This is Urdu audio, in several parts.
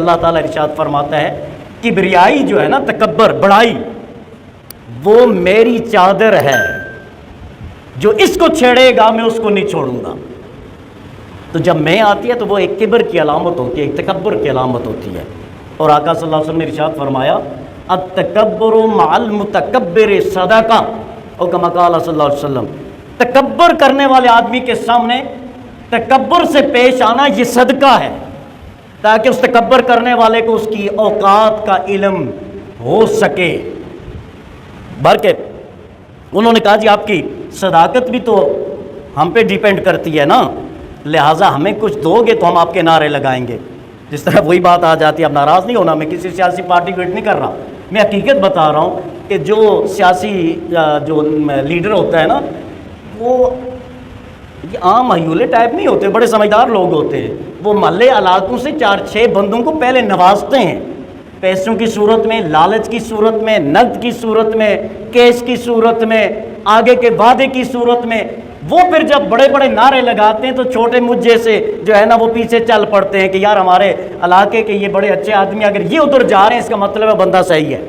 اللہ تعالیٰ ارشاد فرماتا ہے کبریائی جو ہے نا، تکبر، بڑائی، وہ میری چادر ہے، جو اس کو چھیڑے گا میں اس کو نہیں چھوڑوں گا۔ تو جب میں آتی ہے تو وہ ایک کبر کی علامت ہوتی ہے، ایک تکبر کی علامت ہوتی ہے۔ اور آقا صلی اللہ علیہ وسلم نے ارشاد فرمایا التکبر مع المتکبر صدقہ، اور کما قال صلی اللہ علیہ وسلم، تکبر کرنے والے آدمی کے سامنے تکبر سے پیش آنا یہ صدقہ ہے، تاکہ اس تکبر کرنے والے کو اس کی اوقات کا علم ہو سکے۔ بلکہ انہوں نے کہا جی آپ کی صداقت بھی تو ہم پہ ڈیپینڈ کرتی ہے نا، لہٰذا ہمیں کچھ دو گے تو ہم آپ کے نعرے لگائیں گے۔ جس طرح وہی بات آ جاتی ہے، اب ناراض نہیں ہونا، میں کسی سیاسی پارٹی کو نہیں کر رہا، میں حقیقت بتا رہا ہوں کہ جو سیاسی جو لیڈر ہوتا ہے نا، وہ عام حیولے ٹائپ نہیں ہوتے، بڑے سمجھدار لوگ ہوتے ہیں۔ وہ محلے علاقوں سے 4-6 بندوں کو پہلے نوازتے ہیں، پیسوں کی صورت میں، لالچ کی صورت میں، نقد کی صورت میں، کیس کی صورت میں، آگے کے وعدے کی صورت میں۔ وہ پھر جب بڑے بڑے نعرے لگاتے ہیں تو چھوٹے مجھ جیسے جو ہے نا وہ پیچھے چل پڑتے ہیں کہ یار ہمارے علاقے کے یہ بڑے اچھے آدمی اگر یہ ادھر جا رہے ہیں اس کا مطلب ہے بندہ صحیح ہے۔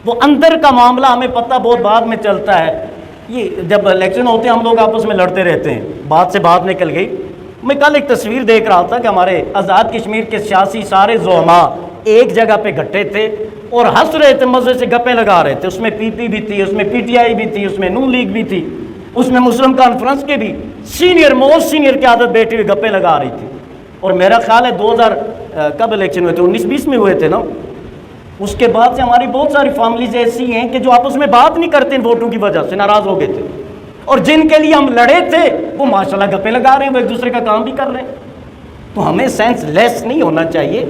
وہ اندر کا معاملہ ہمیں پتہ بہت بعد میں چلتا ہے۔ یہ جب الیکشن ہوتے ہیں ہم لوگ آپس میں لڑتے رہتے ہیں، بات سے بات نکل گئی۔ میں کل ایک تصویر دیکھ رہا تھا کہ ہمارے آزاد کشمیر کے سیاسی سارے زعماء ایک جگہ پہ اکٹھے تھے اور ہنس رہے تھے، مزے سے گپیں لگا رہے تھے۔ اس میں پی پی بھی تھی، اس میں پی ٹی آئی بھی تھی، اس میں نون لیگ بھی تھی، اس میں مسلم کانفرنس کے بھی سینئر موسٹ سینئر قیادت بیٹھی ہوئی گپیں لگا رہی تھی۔ اور میرا خیال ہے 2000 کب الیکشن ہوئے تھے، 19-20 میں ہوئے تھے نا۔ اس کے بعد سے ہماری بہت ساری فیملیز ایسی ہیں کہ جو آپس میں بات نہیں کرتے ان ووٹوں کی وجہ سے، ناراض ہو گئے تھے، اور جن کے لیے ہم لڑے تھے وہ ماشاءاللہ گپیں لگا رہے ہیں، وہ ایک دوسرے کا کام بھی کر رہے ہیں۔ تو ہمیں سینس لیس نہیں ہونا چاہیے،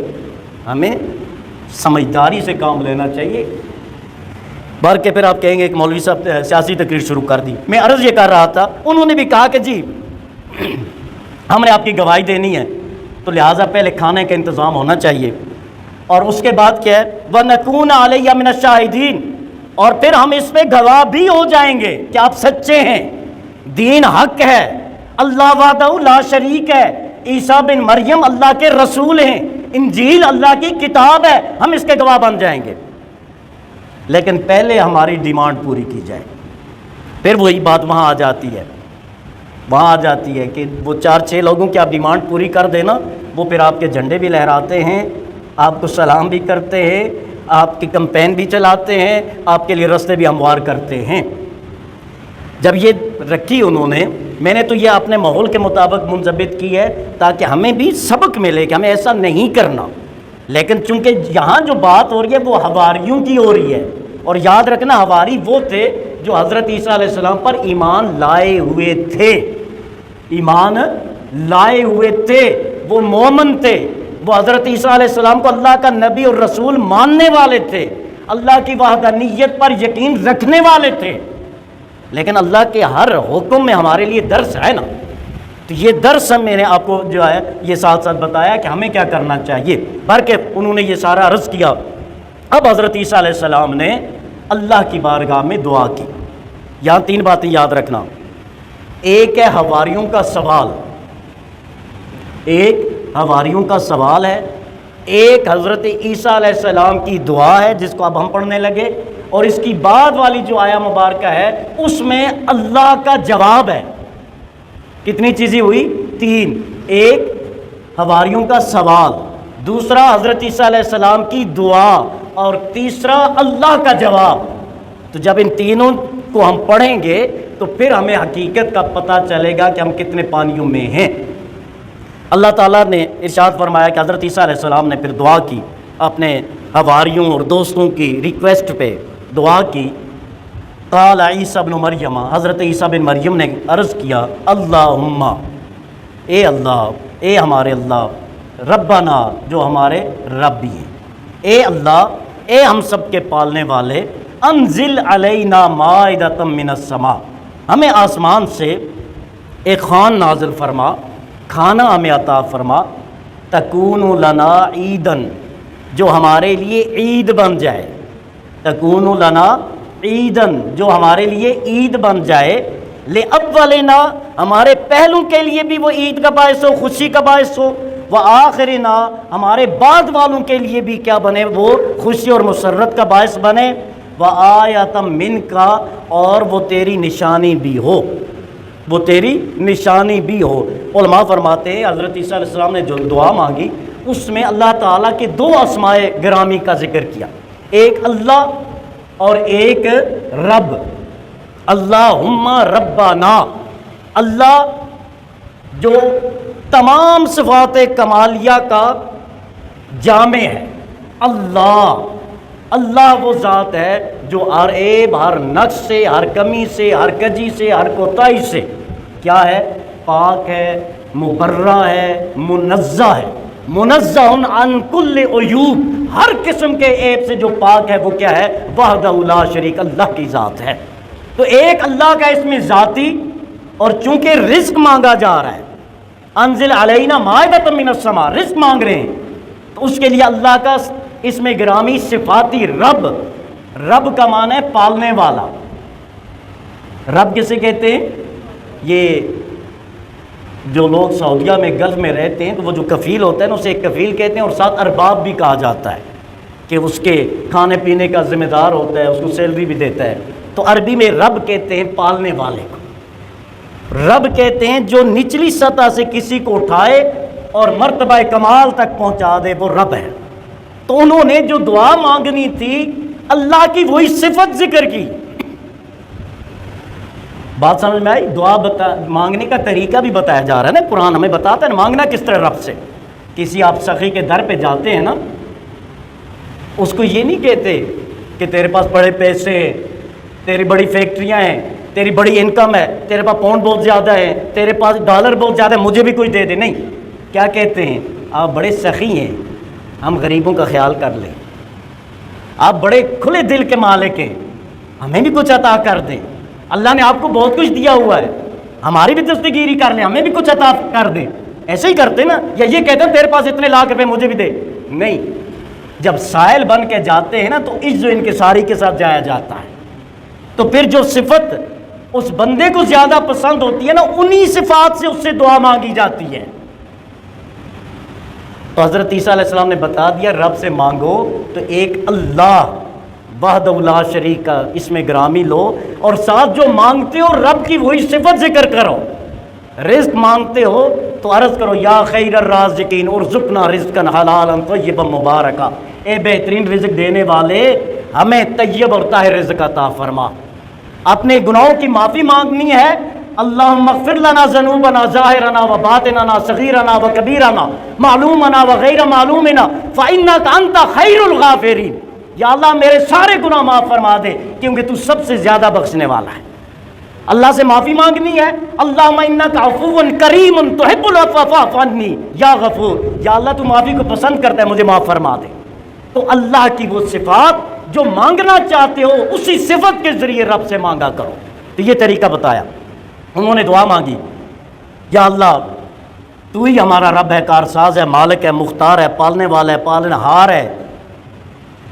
ہمیں سمجھداری سے کام لینا چاہیے۔ بھر کے پھر آپ کہیں گے کہ مولوی صاحب سیاسی تقریر شروع کر دی۔ میں عرض یہ کر رہا تھا، انہوں نے بھی کہا کہ جی ہم نے آپ کی گواہی دینی ہے تو لہٰذا پہلے کھانے کا انتظام ہونا چاہیے، اور اس کے بعد کیا ہے وَنَكُونَ عَلَيَّ مِنَ الشَّاهِدِينَ، اور پھر ہم اس پہ گواہ بھی ہو جائیں گے کہ آپ سچے ہیں، دین حق ہے، اللہ وحدہ لا شریک ہے، عیسیٰ بن مریم اللہ کے رسول ہیں، انجیل اللہ کی کتاب ہے، ہم اس کے گواہ بن جائیں گے۔ لیکن پہلے ہماری ڈیمانڈ پوری کی جائے۔ پھر وہی بات وہاں آ جاتی ہے کہ وہ 4-6 لوگوں کی آپ ڈیمانڈ پوری کر دینا، وہ پھر آپ کے جھنڈے بھی لہراتے ہیں، آپ کو سلام بھی کرتے ہیں، آپ کی کمپین بھی چلاتے ہیں، آپ کے لیے رستے بھی ہموار کرتے ہیں۔ جب یہ رکھی انہوں نے، میں نے تو یہ اپنے ماحول کے مطابق منضبط کی ہے تاکہ ہمیں بھی سبق ملے کہ ہمیں ایسا نہیں کرنا۔ لیکن چونکہ یہاں جو بات ہو رہی ہے وہ حواریوں کی ہو رہی ہے، اور یاد رکھنا حواری وہ تھے جو حضرت عیسیٰ علیہ السلام پر ایمان لائے ہوئے تھے، ایمان لائے ہوئے تھے، وہ مومن تھے، وہ حضرت عیسیٰ علیہ السلام کو اللہ کا نبی اور رسول ماننے والے تھے، اللہ کی وحدانیت پر یقین رکھنے والے تھے۔ لیکن اللہ کے ہر حکم میں ہمارے لیے درس ہے نا، تو یہ درس میں نے آپ کو جو ہے یہ ساتھ ساتھ بتایا کہ ہمیں کیا کرنا چاہیے۔ بلکہ انہوں نے یہ سارا عرض کیا۔ اب حضرت عیسیٰ علیہ السلام نے اللہ کی بارگاہ میں دعا کی۔ یہاں 3 باتیں یاد رکھنا، ایک ہے حواریوں کا سوال، ایک حواریوں کا سوال ہے، ایک حضرت عیسیٰ علیہ السلام کی دعا ہے جس کو اب ہم پڑھنے لگے، اور اس کی بعد والی جو آیا مبارکہ ہے اس میں اللہ کا جواب ہے۔ کتنی چیزیں ہوئی؟ 3، ایک حواریوں کا سوال، دوسرا حضرت عیسیٰ علیہ السلام کی دعا، اور تیسرا اللہ کا جواب۔ تو جب ان تینوں کو ہم پڑھیں گے تو پھر ہمیں حقیقت کا پتہ چلے گا کہ ہم کتنے پانیوں میں ہیں۔ اللہ تعالیٰ نے ارشاد فرمایا کہ حضرت عیسیٰ علیہ السلام نے پھر دعا کی، اپنے حواریوں اور دوستوں کی ریکویسٹ پہ دعا کی۔ قال عیسیٰ ابن مریم، حضرت عیسیٰ بن مریم نے عرض کیا، اللہم، اے اللہ، اے ہمارے اللہ، ربنا، جو ہمارے رب بھی ہیں، اے اللہ، اے ہم سب کے پالنے والے، انزل علینا مائدۃ من السماء، ہمیں آسمان سے ایک خوان نازل فرما، کھانا ہمیں عطا فرما، تکون لنا عیدن، جو ہمارے لیے عید بن جائے، تکون لنا عیدن، جو ہمارے لیے عید بن جائے، لِأَوَّلِنَا، ہمارے پہلوں کے لیے بھی وہ عید کا باعث ہو، خوشی کا باعث ہو، وآخرنا، ہمارے بعد والوں کے لیے بھی کیا بنے؟ وہ خوشی اور مسرت کا باعث بنے، وآیۃ منک، اور وہ تیری نشانی بھی ہو، وہ تیری نشانی بھی ہو۔ علماء فرماتے ہیں حضرت عیسیٰ علیہ السلام نے جو دعا مانگی اس میں اللہ تعالیٰ کے دو اسماء گرامی کا ذکر کیا، ایک اللہ اور ایک رب۔ اللہم ربنا، اللہ جو تمام صفات کمالیہ کا جامع ہے، اللہ وہ ذات ہے جو ہر عیب، ہر نقص سے، ہر کمی سے، ہر کجی سے، ہر کوتاہی سے کیا ہے؟ پاک ہے، مبرہ ہے، منزہ ہے، منزہ عن کل عیوب، ہر قسم کے عیب سے جو پاک ہے وہ کیا ہے؟ وحدہ لا شریک، اللہ کی ذات ہے۔ تو ایک اللہ کا اس میں ذاتی، اور چونکہ رزق مانگا جا رہا ہے، انزل علینا مائدۃ من السماء، رزق مانگ رہے ہیں، تو اس کے لیے اللہ کا اس میں گرامی صفاتی رب، رب کا معنی ہے پالنے والا۔ رب کسے کہتے ہیں؟ یہ جو لوگ سعودیہ میں گلف میں رہتے ہیں تو وہ جو کفیل ہوتا ہے نا اسے ایک کفیل کہتے ہیں، اور ساتھ ارباب بھی کہا جاتا ہے کہ اس کے کھانے پینے کا ذمہ دار ہوتا ہے، اس کو سیلری بھی دیتا ہے۔ تو عربی میں رب کہتے ہیں پالنے والے کو، رب کہتے ہیں جو نچلی سطح سے کسی کو اٹھائے اور مرتبہ کمال تک پہنچا دے، وہ رب ہے۔ تو انہوں نے جو دعا مانگنی تھی اللہ کی وہی صفت ذکر کی۔ بات سمجھ میں آئی؟ دعا مانگنے کا طریقہ بھی بتایا جا رہا ہے نا، قرآن ہمیں بتاتا ہے نا مانگنا کس طرح رب سے۔ کسی آپ سخی کے در پہ جاتے ہیں نا، اس کو یہ نہیں کہتے کہ تیرے پاس بڑے پیسے ہیں، تیری بڑی فیکٹریاں ہیں، تیری بڑی انکم ہے، تیرے پاس پاؤنڈ بہت زیادہ ہے، تیرے پاس ڈالر بہت زیادہ ہے، مجھے بھی کچھ دے دے۔ نہیں، کیا کہتے ہیں؟ آپ بڑے سخی ہیں، ہم غریبوں کا خیال کر لیں۔ آپ بڑے کھلے دل کے مالک ہیں، ہمیں بھی کچھ عطا کر دیں۔ اللہ نے آپ کو بہت کچھ دیا ہوا ہے، ہماری بھی دستگیری کر لیں، ہمیں بھی کچھ عطا کر دیں۔ ایسے ہی کرتے نا، یا یہ کہتے ہیں تیرے پاس اتنے لاکھ روپے مجھے بھی دے؟ نہیں، جب سائل بن کے جاتے ہیں نا تو عز و انکساری کے ساتھ جایا جاتا ہے۔ تو پھر جو صفت اس بندے کو زیادہ پسند ہوتی ہے نا، انہی صفات سے اس سے دعا مانگی جاتی ہے۔ تو حضرت عیسیٰ علیہ السلام نے بتا دیا رب سے مانگو تو ایک اللہ وحدہ لا شریک کا اس میں گرامی لو، اور ساتھ جو مانگتے ہو رب کی وہی صفت ذکر کرو۔ رزق مانگتے ہو تو عرض کرو یا خیر الرازقین ارزقنا رزقا حلالا طیبا مبارکا، اے بہترین رزق دینے والے ہمیں طیب اور طاہر رزق عطا فرما۔ اپنے گناہوں کی معافی مانگنی ہے، اللہم اغفر لنا ذنوبنا ظاہرنا و باطننا صغیرنا و کبیرنا معلومنا و غیر معلومنا فإنک انت خیر الغافرین، یا اللہ میرے سارے گناہ معاف فرما دے کیونکہ تو سب سے زیادہ بخشنے والا ہے۔ اللہ سے معافی مانگنی ہے، اللہم انک عفو کریم تحب العفو فاعف عنی یا غفور، یا اللہ تو معافی کو پسند کرتا ہے، مجھے معاف فرما دے۔ تو اللہ کی وہ صفات جو مانگنا چاہتے ہو اسی صفت کے ذریعے رب سے مانگا کرو۔ تو یہ طریقہ بتایا، انہوں نے دعا مانگی یا اللہ تو ہی ہمارا رب ہے، کارساز ہے، مالک ہے، مختار ہے، پالنے والا ہے، پالن ہار ہے۔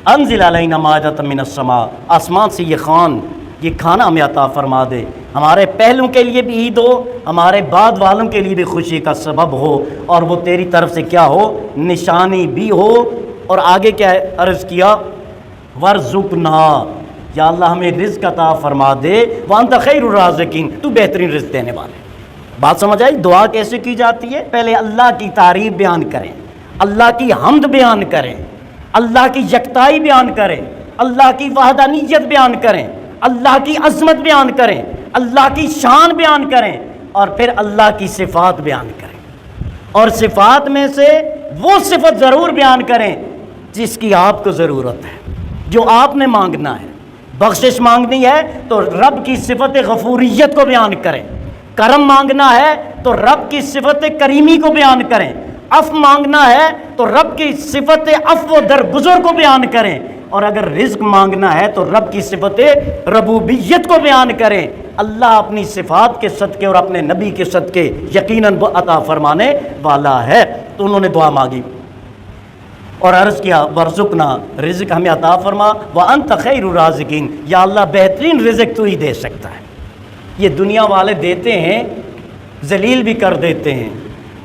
انزل علینا مائدۃ من السماء، آسمان سے یہ کھانا ہمیں عطا فرما دے، ہمارے پہلوں کے لیے بھی عید ہو، ہمارے بعد والوں کے لیے بھی خوشی کا سبب ہو، اور وہ تیری طرف سے کیا ہو؟ نشانی بھی ہو۔ اور آگے کیا عرض کیا؟ ورزقنا، یا اللہ ہمیں رزق عطا فرما دے، وانت خیر الرازقین، تو بہترین رزق دینے والے۔ بات سمجھ آئی؟ دعا کیسے کی جاتی ہے؟ پہلے اللہ کی تعریف بیان کریں، اللہ کی حمد بیان کریں، اللہ کی یکتائی بیان کریں، اللہ کی وحدانیت بیان کریں، اللہ کی عظمت بیان کریں، اللہ کی شان بیان کریں، اور پھر اللہ کی صفات بیان کریں۔ اور صفات میں سے وہ صفت ضرور بیان کریں جس کی آپ کو ضرورت ہے، جو آپ نے مانگنا ہے۔ بخشش مانگنی ہے تو رب کی صفت غفوریت کو بیان کریں، کرم مانگنا ہے تو رب کی صفت کریمی کو بیان کریں، عفو مانگنا ہے تو رب کی صفت عفو درگزر کو بیان کریں، اور اگر رزق مانگنا ہے تو رب کی صفت ربوبیت کو بیان کریں۔ اللہ اپنی صفات کے صدقے اور اپنے نبی کے صدقے یقیناً وہ عطا فرمانے والا ہے۔ تو انہوں نے دعا مانگی اور عرض کیا ورزقنا، رزق ہمیں عطا فرما، وانت خیر الرازقین، یا اللہ بہترین رزق تو ہی دے سکتا ہے۔ یہ دنیا والے دیتے ہیں، ذلیل بھی کر دیتے ہیں،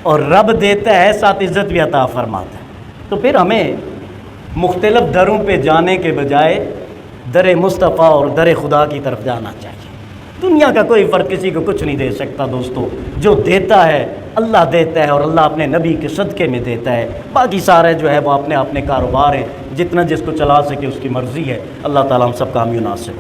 اور رب دیتا ہے ساتھ عزت بھی عطا فرماتا ہے. تو پھر ہمیں مختلف دروں پہ جانے کے بجائے در مصطفیٰ اور در خدا کی طرف جانا چاہیے. دنیا کا کوئی فرق کسی کو کچھ نہیں دے سکتا دوستو. جو دیتا ہے اللہ دیتا ہے، اور اللہ اپنے نبی کے صدقے میں دیتا ہے. باقی سارے جو ہے وہ اپنے اپنے کاروبار ہیں، جتنا جس کو چلا سکے اس کی مرضی ہے. اللہ تعالیٰ ہم سب کامیاب ناصر.